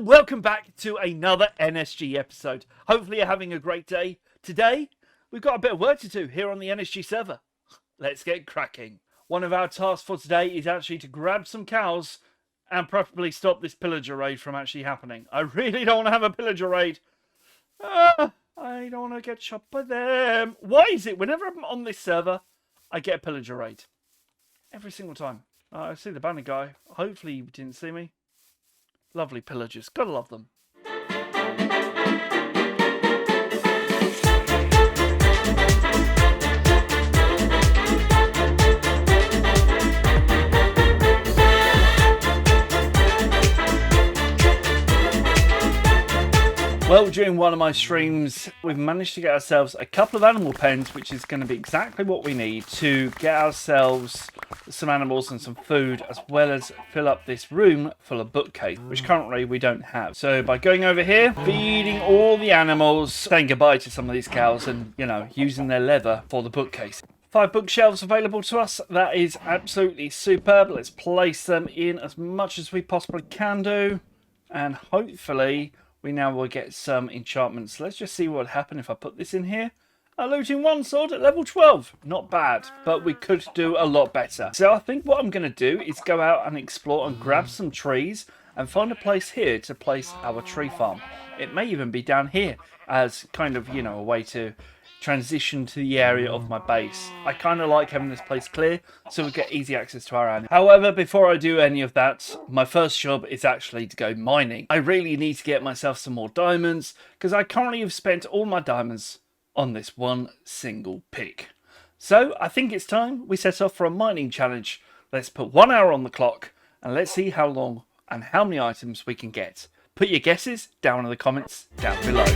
welcome back to another NSG episode. Hopefully you're having a great day. Today, we've got a bit of work to do here on the NSG server. Let's get cracking. One of our tasks for today is actually to grab some cows and preferably stop this pillager raid from actually happening. I really don't want to have a pillager raid. I don't want to get shot by them. Why is it whenever I'm on this server, I get a pillager raid? Every single time. I see the banner guy. Hopefully he didn't see me. Lovely pillagers. Gotta love them. Well, during one of my streams, we've managed to get ourselves a couple of animal pens, which is going to be exactly what we need to get ourselves some animals and some food, as well as fill up this room full of bookcase, which currently we don't have. So by going over here, feeding all the animals, saying goodbye to some of these cows and, you know, using their leather for the bookcase. 5 bookshelves available to us. That is absolutely superb. Let's place them in as much as we possibly can do. And hopefully we now will get some enchantments. Let's just see what would happen if I put this in here. A looting 1 sword at level 12. Not bad, but we could do a lot better. So I think what I'm going to do is go out and explore and grab some trees and find a place here to place our tree farm. It may even be down here as kind of, you know, a way to transition to the area of my base. I kind of like having this place clear so we get easy access to our animals. However, before I do any of that, my first job is actually to go mining. I really need to get myself some more diamonds because I currently have spent all my diamonds on this one single pick. So I think it's time we set off for a mining challenge. Let's put 1 hour on the clock and let's see how long and how many items we can get. Put your guesses down in the comments down below.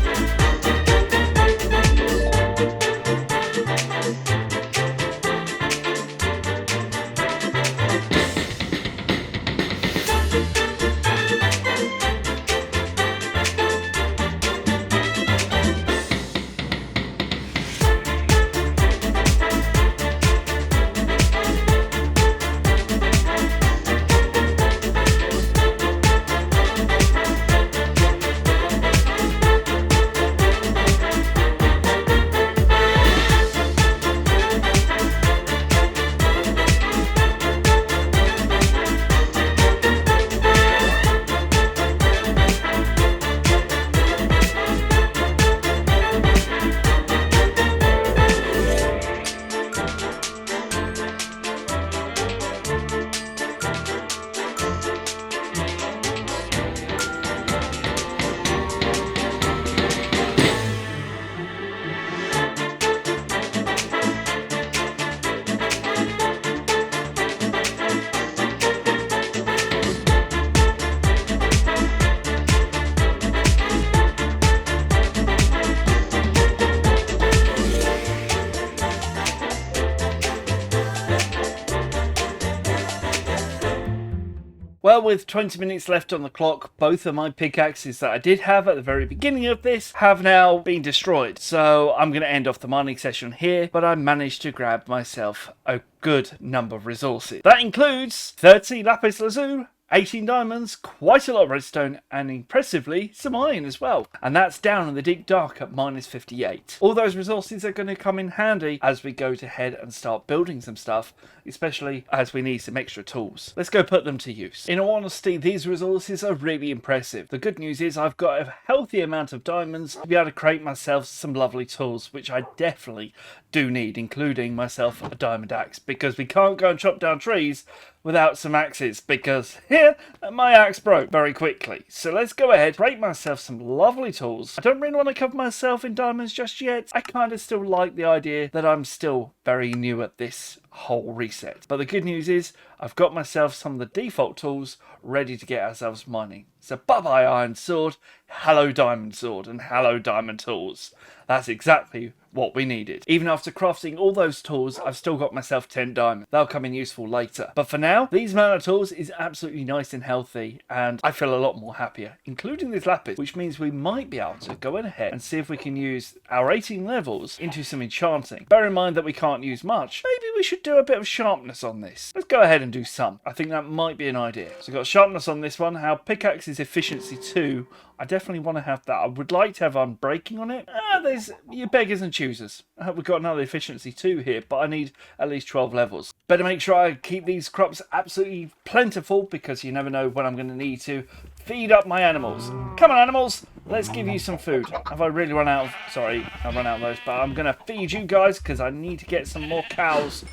Well, with 20 minutes left on the clock, both of my pickaxes that I did have at the very beginning of this have now been destroyed. So I'm going to end off the mining session here, but I managed to grab myself a good number of resources. That includes 30 lapis lazuli, 18 diamonds, quite a lot of redstone, and impressively some iron as well. And that's down in the deep dark at -58. All those resources are going to come in handy as we go to head and start building some stuff, especially as we need some extra tools. Let's go put them to use. In all honesty, these resources are really impressive. The good news is I've got a healthy amount of diamonds to be able to create myself some lovely tools, which I definitely do need, including myself a diamond axe, because we can't go and chop down trees without some axes, because here my axe broke very quickly. So let's go ahead, create myself some lovely tools. I don't really want to cover myself in diamonds just yet. I kind of still like the idea that I'm still very new at this whole reset. But the good news is I've got myself some of the default tools ready to get ourselves mining. So bye-bye iron sword, hello diamond sword, and hello diamond tools. That's exactly what we needed. Even after crafting all those tools, I've still got myself 10 diamonds. They'll come in useful later. But for now, these amount of tools is absolutely nice and healthy, and I feel a lot more happier, including this lapis, which means we might be able to go ahead and see if we can use our 18 levels into some enchanting. Bear in mind that we can't use much. Maybe we should do a bit of sharpness on this. Let's go ahead and do some. I think that might be an idea. So we've got sharpness on this one. Our pickaxe is efficiency 2. I definitely want to have that. I would like to have unbreaking on it. There's your beggars and choosers. We've got another efficiency 2 here, but I need at least 12 levels. Better make sure I keep these crops absolutely plentiful, because you never know when I'm going to need to feed up my animals. Come on, animals, let's give you some food. Have I really run out of... Sorry, I've run out of those, but I'm going to feed you guys because I need to get some more cows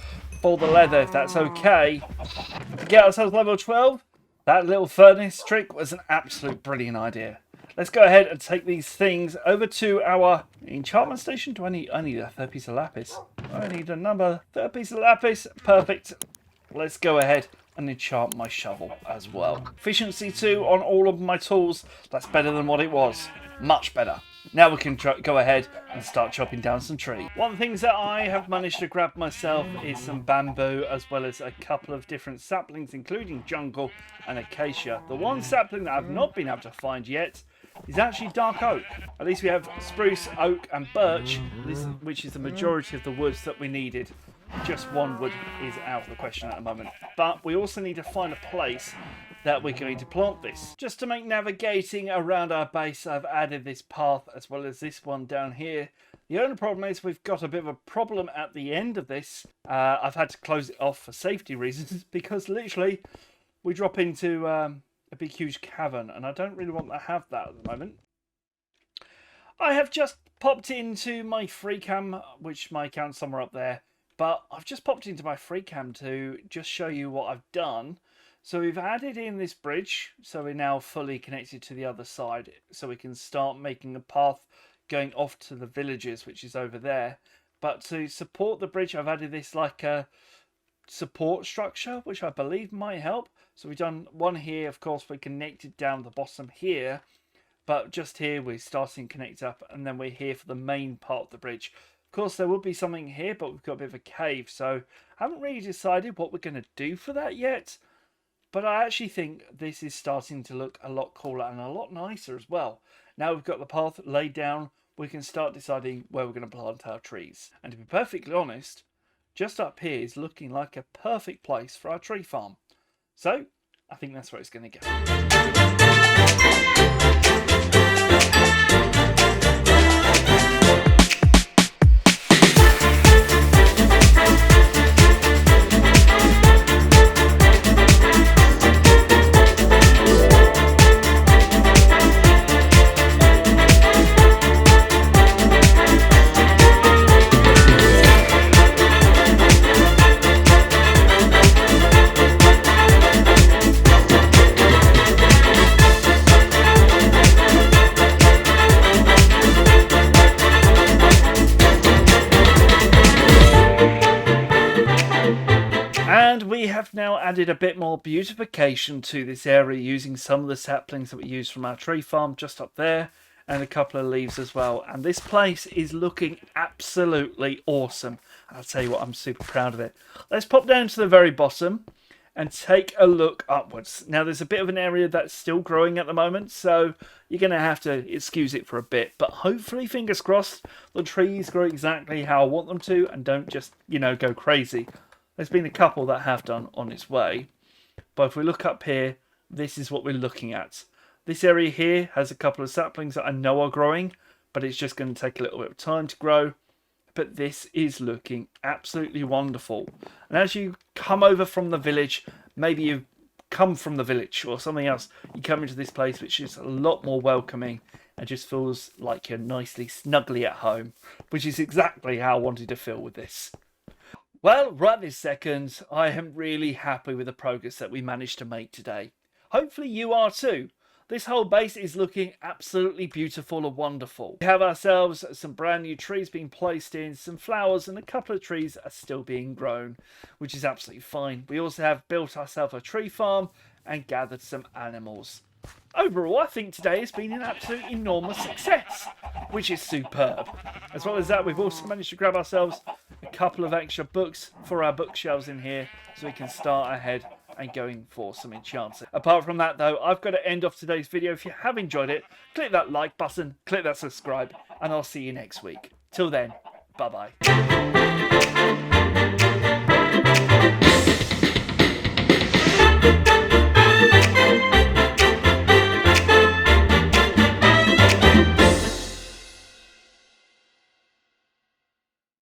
for the leather, if that's okay. Get ourselves level 12. That little furnace trick was an absolute brilliant idea. Let's go ahead and take these things over to our enchantment station. I need a third piece of lapis. I need another third piece of lapis. Perfect. Let's go ahead and enchant my shovel as well. Efficiency 2 on all of my tools. That's better than what it was. Much better. Now we can go ahead and start chopping down some trees. One of the things that I have managed to grab myself is some bamboo, as well as a couple of different saplings, including jungle and acacia. The one sapling that I've not been able to find yet is actually dark oak. At least we have spruce, oak and birch, which is the majority of the woods that we needed. Just one wood is out of the question at the moment. But we also need to find a place that we're going to plant this. Just to make navigating around our base, I've added this path as well as this one down here. The only problem is we've got a bit of a problem at the end of this. I've had to close it off for safety reasons, because literally we drop into a big huge cavern, and I don't really want to have that at the moment. I have just popped into my free cam, which my account's somewhere up there, but I've just popped into my free cam to just show you what I've done. So we've added in this bridge, so we're now fully connected to the other side, so we can start making a path going off to the villages, which is over there. But to support the bridge, I've added this like a support structure, which I believe might help. So we've done one here. Of course, we're connected down the bottom here, but just here we're starting to connect up, and then we're here for the main part of the bridge. Of course, there will be something here, but we've got a bit of a cave, so I haven't really decided what we're going to do for that yet. But I actually think this is starting to look a lot cooler and a lot nicer as well. Now we've got the path laid down, we can start deciding where we're going to plant our trees. And to be perfectly honest, just up here is looking like a perfect place for our tree farm. So I think that's where it's going to go. We have now added a bit more beautification to this area using some of the saplings that we used from our tree farm just up there, and a couple of leaves as well. And this place is looking absolutely awesome. I'll tell you what, I'm super proud of it. Let's pop down to the very bottom and take a look upwards. Now there's a bit of an area that's still growing at the moment, so you're going to have to excuse it for a bit. But hopefully, fingers crossed, the trees grow exactly how I want them to and don't just, go crazy. There's been a couple that have done on its way. But if we look up here, this is what we're looking at. This area here has a couple of saplings that I know are growing, but it's just going to take a little bit of time to grow. But this is looking absolutely wonderful. And as you come over from the village, maybe you come from the village or something else, you come into this place which is a lot more welcoming and just feels like you're nicely snugly at home, which is exactly how I wanted to feel with this. Well, right this second, I am really happy with the progress that we managed to make today. Hopefully you are too. This whole base is looking absolutely beautiful and wonderful. We have ourselves some brand new trees being placed in, some flowers, and a couple of trees are still being grown, which is absolutely fine. We also have built ourselves a tree farm and gathered some animals. Overall, I think today has been an absolute enormous success, which is superb. As well as that, we've also managed to grab ourselves a couple of extra books for our bookshelves in here, so we can start ahead and going for some enchants. Apart from that though, I've got to end off today's video. If you have enjoyed it, click that like button, click that subscribe, and I'll see you next week. Till then, bye bye.